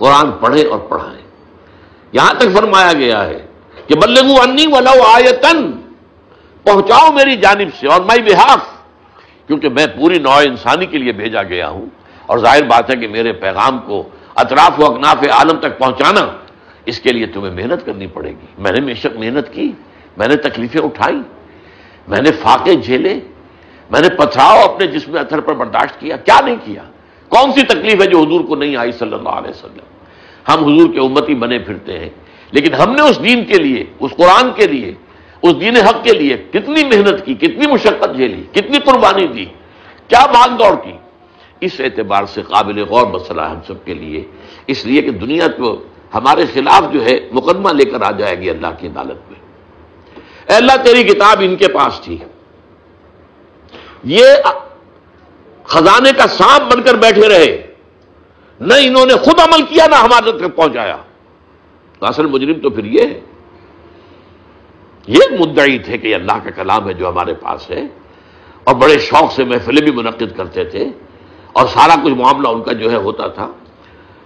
قرآن پڑھیں اور پڑھائیں۔ یہاں تک فرمایا گیا ہے کہ بلغوا انی ولو آیتن، پہنچاؤ میری جانب سے اور مائی بہاف، کیونکہ میں پوری نوع انسانی کے لیے بھیجا گیا ہوں، اور ظاہر بات ہے کہ میرے پیغام کو اطراف و اکناف عالم تک پہنچانا، اس کے لیے تمہیں محنت کرنی پڑے گی۔ میں نے بے شک محنت کی، میں نے تکلیفیں اٹھائی، میں نے فاقے جھیلے، میں نے پتھراؤ اپنے جسم اثر پر برداشت کیا۔ کیا نہیں کیا؟ کون سی تکلیف ہے جو حضور کو نہیں آئی صلی اللہ علیہ وسلم؟ ہم حضور کے امتی بنے پھرتے ہیں، لیکن ہم نے اس دین کے لیے، اس قرآن کے لیے، اس دین حق کے لیے کتنی محنت کی، کتنی مشقت جھیلی، کتنی قربانی دی، کیا بھاگ دوڑ کی۔ اس اعتبار سے قابل غور مسئلہ ہم سب کے لیے، اس لیے کہ دنیا کو ہمارے خلاف جو ہے مقدمہ لے کر آ جائے گی اللہ کی عدالت میں۔ اے اللہ تیری کتاب ان کے پاس تھی، یہ خزانے کا سانپ بن کر بیٹھے رہے، نہ انہوں نے خود عمل کیا نہ ہمارے تک پہنچایا، تو اصل مجرم تو پھر یہ ہے۔ یہ مدعی تھے کہ یہ اللہ کا کلام ہے جو ہمارے پاس ہے، اور بڑے شوق سے محفلیں بھی منعقد کرتے تھے، اور سارا کچھ معاملہ ان کا جو ہے ہوتا تھا،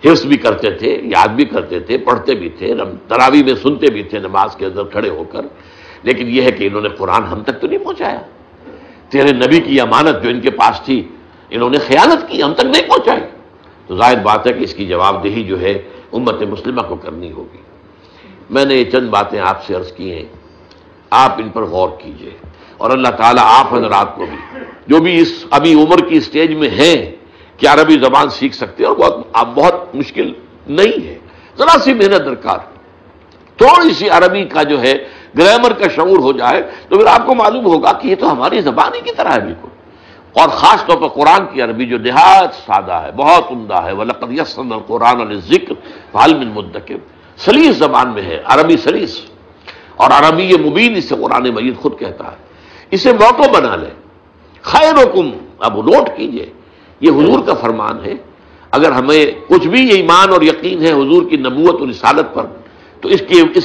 حفظ بھی کرتے تھے، یاد بھی کرتے تھے، پڑھتے بھی تھے، تراویح میں سنتے بھی تھے نماز کے اندر کھڑے ہو کر، لیکن یہ ہے کہ انہوں نے قرآن ہم تک تو نہیں پہنچایا۔ تیرے نبی کی امانت جو ان کے پاس تھی انہوں نے خیانت کی، ہم تک نہیں پہنچائی۔ تو ظاہر بات ہے کہ اس کی جواب دہی جو ہے امت مسلمہ کو کرنی ہوگی۔ میں نے یہ چند باتیں آپ سے عرض کی ہیں، آپ ان پر غور کیجئے، اور اللہ تعالیٰ آپ حضرات کو بھی، جو بھی اس ابھی عمر کی سٹیج میں ہیں کہ عربی زبان سیکھ سکتے ہیں، اور بہت مشکل نہیں ہے، ذرا سی محنت درکار، تھوڑی سی عربی کا جو ہے گرامر کا شعور ہو جائے تو پھر آپ کو معلوم ہوگا کہ یہ تو ہماری زبان ہی کی طرح ہے بالکل۔ اور خاص طور پر قرآن کی عربی جو نہایت سادہ ہے، بہت عمدہ ہے، وَلَقَدْ يَسَّرْنَا الْقُرْآنَ لِلذِّكْرِ فَهَلْ مِن مُدَّكِرٍ، سلیس زبان میں ہے، عربی سلیس، اور عربی مبین اسے قرآن مجید خود کہتا ہے۔ اسے موٹو بنا لیں، خیرکم، اب نوٹ کیجئے، یہ حضور کا فرمان ہے۔ اگر ہمیں کچھ بھی ایمان اور یقین ہے حضور کی نبوت اور رسالت پر، تو اس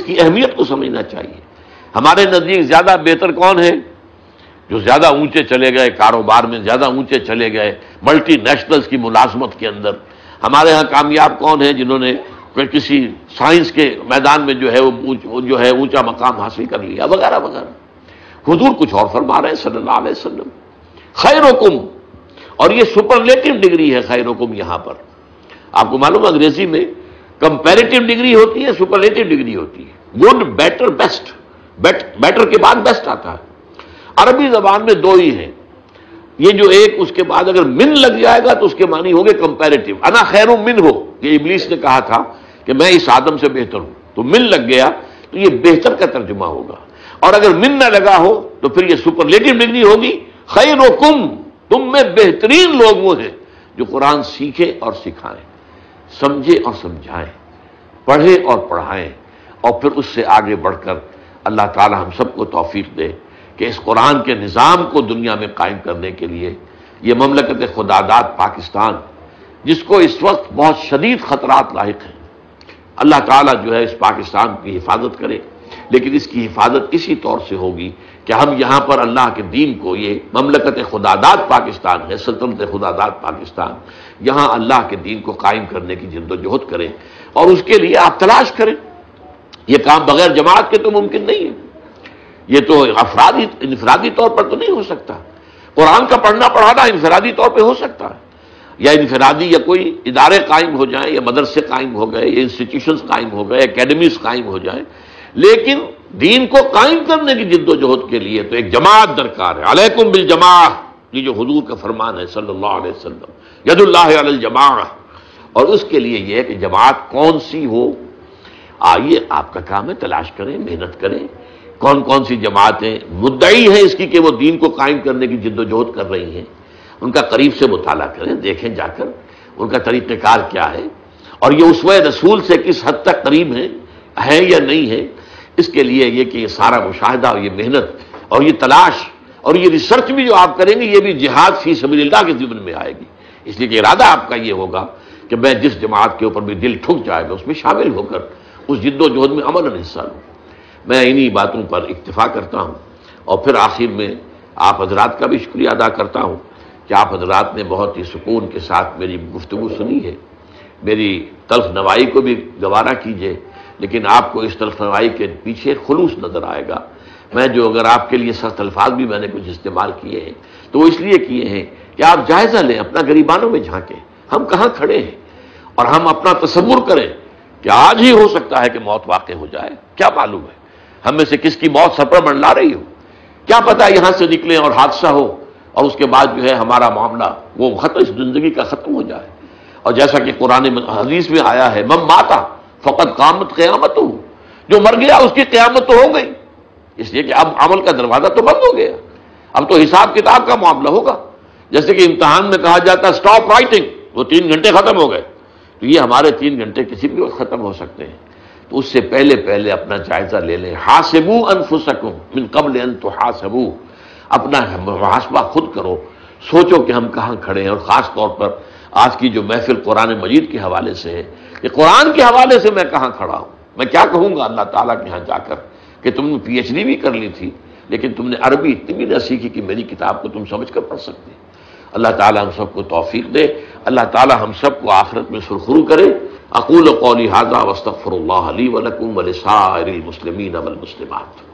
کی اہمیت کو سمجھنا چاہیے۔ ہمارے نزدیک زیادہ بہتر کون ہے؟ جو زیادہ اونچے چلے گئے کاروبار میں، زیادہ اونچے چلے گئے ملٹی نیشنلز کی ملازمت کے اندر۔ ہمارے ہاں کامیاب کون ہیں؟ جنہوں نے کسی سائنس کے میدان میں جو ہے وہ جو ہے اونچا مقام حاصل کر لیا، وغیرہ وغیرہ۔ حضور کچھ اور فرما رہے ہیں صلی اللہ علیہ وسلم، خیرکم، اور یہ سپرلیٹو ڈگری ہے خیرکم یہاں پر۔ آپ کو معلوم ہے انگریزی میں کمپیریٹو ڈگری ہوتی ہے، سپرلیٹو ڈگری ہوتی ہے، گڈ، بیٹر، بیسٹ، بیٹر کے بعد بیسٹ آتا ہے۔ عربی زبان میں دو ہی ہیں، یہ جو ایک اس کے بعد اگر من لگ جائے گا تو اس کے معنی ہوگے کمپیریٹو، انا خیر من ہو، یہ ابلیس نے کہا تھا کہ میں اس آدم سے بہتر ہوں، تو من لگ گیا تو یہ بہتر کا ترجمہ ہوگا، اور اگر من نہ لگا ہو تو پھر یہ سپرلیٹو ڈگری ہوگی، خیرکم، تم میں بہترین لوگ وہ ہیں جو قرآن سیکھیں اور سکھائیں، سمجھے اور سمجھائیں، پڑھیں اور پڑھائیں، اور پھر اس سے آگے بڑھ کر اللہ تعالی ہم سب کو توفیق دے کہ اس قرآن کے نظام کو دنیا میں قائم کرنے کے لیے یہ مملکت خداداد پاکستان، جس کو اس وقت بہت شدید خطرات لاحق ہیں، اللہ تعالیٰ جو ہے اس پاکستان کی حفاظت کرے، لیکن اس کی حفاظت اسی طور سے ہوگی کہ ہم یہاں پر اللہ کے دین کو، یہ مملکت خداداد پاکستان ہے، سلطنت خداداد پاکستان، یہاں اللہ کے دین کو قائم کرنے کی جد و جہد کریں، اور اس کے لیے آپ تلاش کریں۔ یہ کام بغیر جماعت کے تو ممکن نہیں ہے، یہ تو انفرادی طور پر تو نہیں ہو سکتا۔ قرآن کا پڑھنا پڑھانا انفرادی طور پہ ہو سکتا ہے، یا انفرادی یا کوئی ادارے قائم ہو جائیں، یا مدرسے قائم ہو گئے، یا انسٹیٹیوشنز قائم ہو گئے، اکیڈمیز قائم ہو جائیں، لیکن دین کو قائم کرنے کی جد و جہد کے لیے تو ایک جماعت درکار ہے۔ علیکم بالجماع، یہ جو حضور کا فرمان ہے صلی اللہ علیہ وسلم، ید اللہ علی الجماع، اور اس کے لیے یہ ہے کہ جماعت کون سی ہو، آئیے آپ کا کام ہے، تلاش کریں، محنت کریں، کون کون سی جماعتیں مدعی ہیں اس کی کہ وہ دین کو قائم کرنے کی جد و جہد کر رہی ہیں، ان کا قریب سے مطالعہ کریں، دیکھیں جا کر ان کا طریقہ کار کیا ہے، اور یہ اسوہ رسول سے کس حد تک قریب ہیں یا نہیں ہے۔ اس کے لیے یہ کہ یہ سارا مشاہدہ اور یہ محنت اور یہ تلاش اور یہ ریسرچ بھی جو آپ کریں گے، یہ بھی جہاد فی سبیل اللہ کے ضمن میں آئے گی، اس لیے کہ ارادہ آپ کا یہ ہوگا کہ میں جس جماعت کے اوپر بھی دل ٹھک جائے گا اس میں شامل ہو کر اس جد و جہد میں عملاً حصہ لوں۔ میں انہی باتوں پر اکتفا کرتا ہوں، اور پھر آخر میں آپ حضرات کا بھی شکریہ ادا کرتا ہوں کہ آپ حضرات نے بہت ہی سکون کے ساتھ میری گفتگو سنی ہے۔ میری تلخ نوائی کو بھی گوارا کیجئے، لیکن آپ کو اس تلخ نوائی کے پیچھے خلوص نظر آئے گا۔ میں جو اگر آپ کے لیے سخت الفاظ بھی میں نے کچھ استعمال کیے ہیں تو وہ اس لیے کیے ہیں کہ آپ جائزہ لیں، اپنا غریبانوں میں جھانکیں، ہم کہاں کھڑے ہیں، اور ہم اپنا تصور کریں کہ آج ہی ہو سکتا ہے کہ موت واقع ہو جائے، کیا معلوم ہے ہم میں سے کس کی موت سر پر منڈلا رہی ہو، کیا پتہ یہاں سے نکلیں اور حادثہ ہو اور اس کے بعد جو ہے ہمارا معاملہ وہ ختم، اس زندگی کا ختم ہو جائے۔ اور جیسا کہ قرآن حدیث میں آیا ہے من ماتا فقط قامت قیامت، جو مر گیا اس کی قیامت تو ہو گئی، اس لیے کہ اب عمل کا دروازہ تو بند ہو گیا، اب تو حساب کتاب کا معاملہ ہوگا۔ جیسے کہ امتحان میں کہا جاتا ہے سٹاپ رائٹنگ، وہ 3 گھنٹے ختم ہو گئے، تو یہ ہمارے 3 گھنٹے کسی بھی وقت ختم ہو سکتے ہیں۔ تو اس سے پہلے اپنا جائزہ لے لیں، حاسبوا انفسکم من قبل ان تحاسبوا، اپنا محاسبہ خود کرو، سوچو کہ ہم کہاں کھڑے ہیں۔ اور خاص طور پر آج کی جو محفل قرآن مجید کے حوالے سے ہے، کہ قرآن کے حوالے سے میں کہاں کھڑا ہوں، میں کیا کہوں گا اللہ تعالیٰ کے ہاں جا کر کہ تم نے PhD بھی کر لی تھی لیکن تم نے عربی اتنی بھی نہ سیکھی کہ میری کتاب کو تم سمجھ کر پڑھ سکتے۔ اللہ تعالیٰ ہم سب کو توفیق دے، اللہ تعالیٰ ہم سب کو آخرت میں سرخرو کرے۔ اقول قولی ھذا واستغفر اللہ لی ولکم ولسائر المسلمین والمسلمات۔